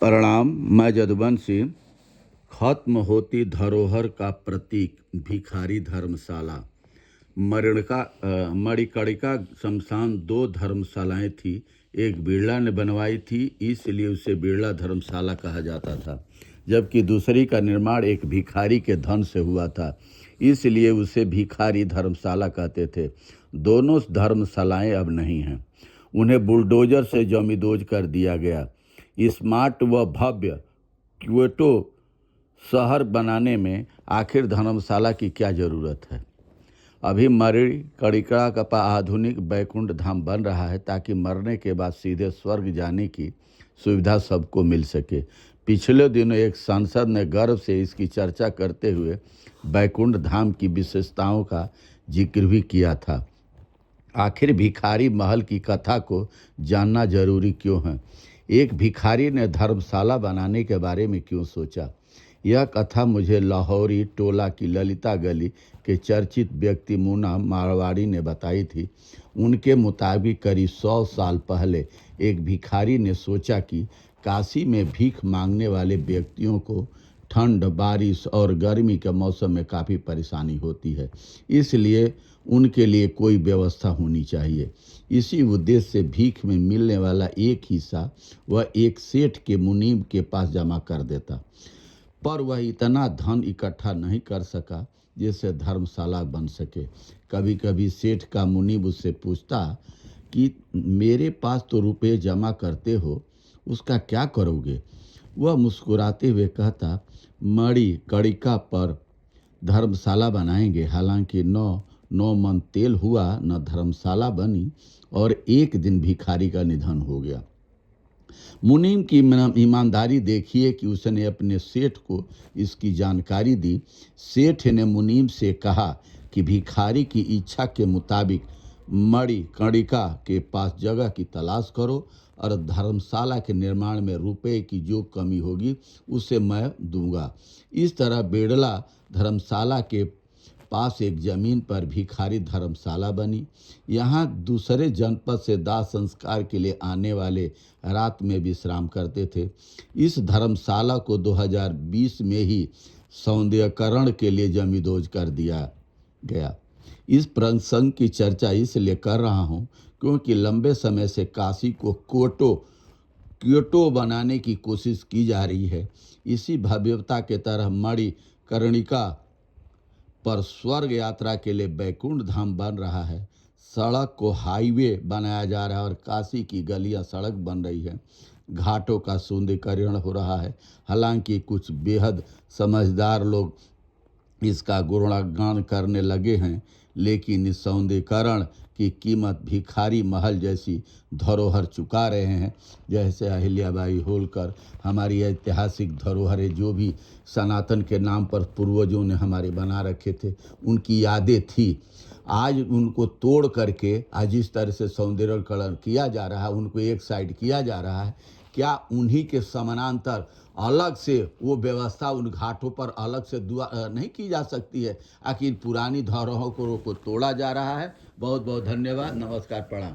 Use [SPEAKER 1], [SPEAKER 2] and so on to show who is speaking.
[SPEAKER 1] प्रणाम। मैं जदुवंशी। खत्म होती धरोहर का प्रतीक भिखारी धर्मशाला। मणिकर्णिका शमशान दो धर्मशालाएं थी। एक बिरला ने बनवाई थी, इसलिए उसे बिरला धर्मशाला कहा जाता था, जबकि दूसरी का निर्माण एक भिखारी के धन से हुआ था, इसलिए उसे भिखारी धर्मशाला कहते थे। दोनों धर्मशालाएं अब नहीं हैं, उन्हें बुलडोजर से जमींदोज कर दिया गया। स्मार्ट व भव्य क्योटो शहर बनाने में आखिर धर्मशाला की क्या ज़रूरत है। अभी मणिकर्णिका का आधुनिक बैकुंठ धाम बन रहा है, ताकि मरने के बाद सीधे स्वर्ग जाने की सुविधा सबको मिल सके। पिछले दिनों एक सांसद ने गर्व से इसकी चर्चा करते हुए बैकुंठ धाम की विशेषताओं का जिक्र भी किया था। आखिर भिखारी महल की कथा को जानना जरूरी क्यों है? एक भिखारी ने धर्मशाला बनाने के बारे में क्यों सोचा? यह कथा मुझे लाहौरी टोला की ललिता गली के चर्चित व्यक्ति मुन्ना मारवाड़ी ने बताई थी। उनके मुताबिक करीब 100 साल पहले एक भिखारी ने सोचा कि काशी में भीख मांगने वाले व्यक्तियों को ठंड, बारिश और गर्मी के मौसम में काफ़ी परेशानी होती है, इसलिए उनके लिए कोई व्यवस्था होनी चाहिए। इसी उद्देश्य से भीख में मिलने वाला एक हिस्सा वह एक सेठ के मुनीब के पास जमा कर देता, पर वह इतना धन इकट्ठा नहीं कर सका जिससे धर्मशाला बन सके। कभी कभी सेठ का मुनीब उससे पूछता कि मेरे पास तो रुपए जमा करते हो, उसका क्या करोगे? वह मुस्कुराते हुए कहता, मणिकर्णिका पर धर्मशाला बनाएंगे। हालांकि 9 मन तेल हुआ, न धर्मशाला बनी, और एक दिन भिखारी का निधन हो गया। मुनीम की ईमानदारी देखिए कि उसने अपने सेठ को इसकी जानकारी दी। सेठ ने मुनीम से कहा कि भिखारी की इच्छा के मुताबिक मणिकर्णिका के पास जगह की तलाश करो और धर्मशाला के निर्माण में रुपए की जो कमी होगी उसे मैं दूंगा। इस तरह बेड़ला धर्मशाला के पास एक जमीन पर भिखारी धर्मशाला बनी। यहाँ दूसरे जनपद से दाह संस्कार के लिए आने वाले रात में विश्राम करते थे। इस धर्मशाला को 2020 में ही सौंदर्यकरण के लिए जमींदोज कर दिया गया। इस प्रसंग की चर्चा इसलिए कर रहा हूँ क्योंकि लंबे समय से काशी को क्योटो बनाने की कोशिश की जा रही है। इसी भव्यता के तरह मणिकर्णिका पर स्वर्ग यात्रा के लिए बैकुंठ धाम बन रहा है। सड़क को हाईवे बनाया जा रहा है और काशी की गलियां सड़क बन रही है। घाटों का सौंदर्यीकरण हो रहा है। हालांकि कुछ बेहद समझदार लोग इसका गुणगान करने लगे हैं, लेकिन इस सौंदर्यीकरण की कीमत भिखारी महल जैसी धरोहर चुका रहे हैं। जैसे अहिल्याबाई होलकर हमारी ऐतिहासिक धरोहरें जो भी सनातन के नाम पर पूर्वजों ने हमारे बना रखे थे, उनकी यादें थी। आज उनको तोड़ करके आज इस तरह से सौंदर्यीकरण किया जा रहा है, उनको एक साइड किया जा रहा है। क्या उन्हीं के समानांतर अलग से वो व्यवस्था उन घाटों पर अलग से नहीं की जा सकती है? आखिर पुरानी धरोहरों को तोड़ा जा रहा है। बहुत बहुत धन्यवाद। नमस्कार, प्रणाम।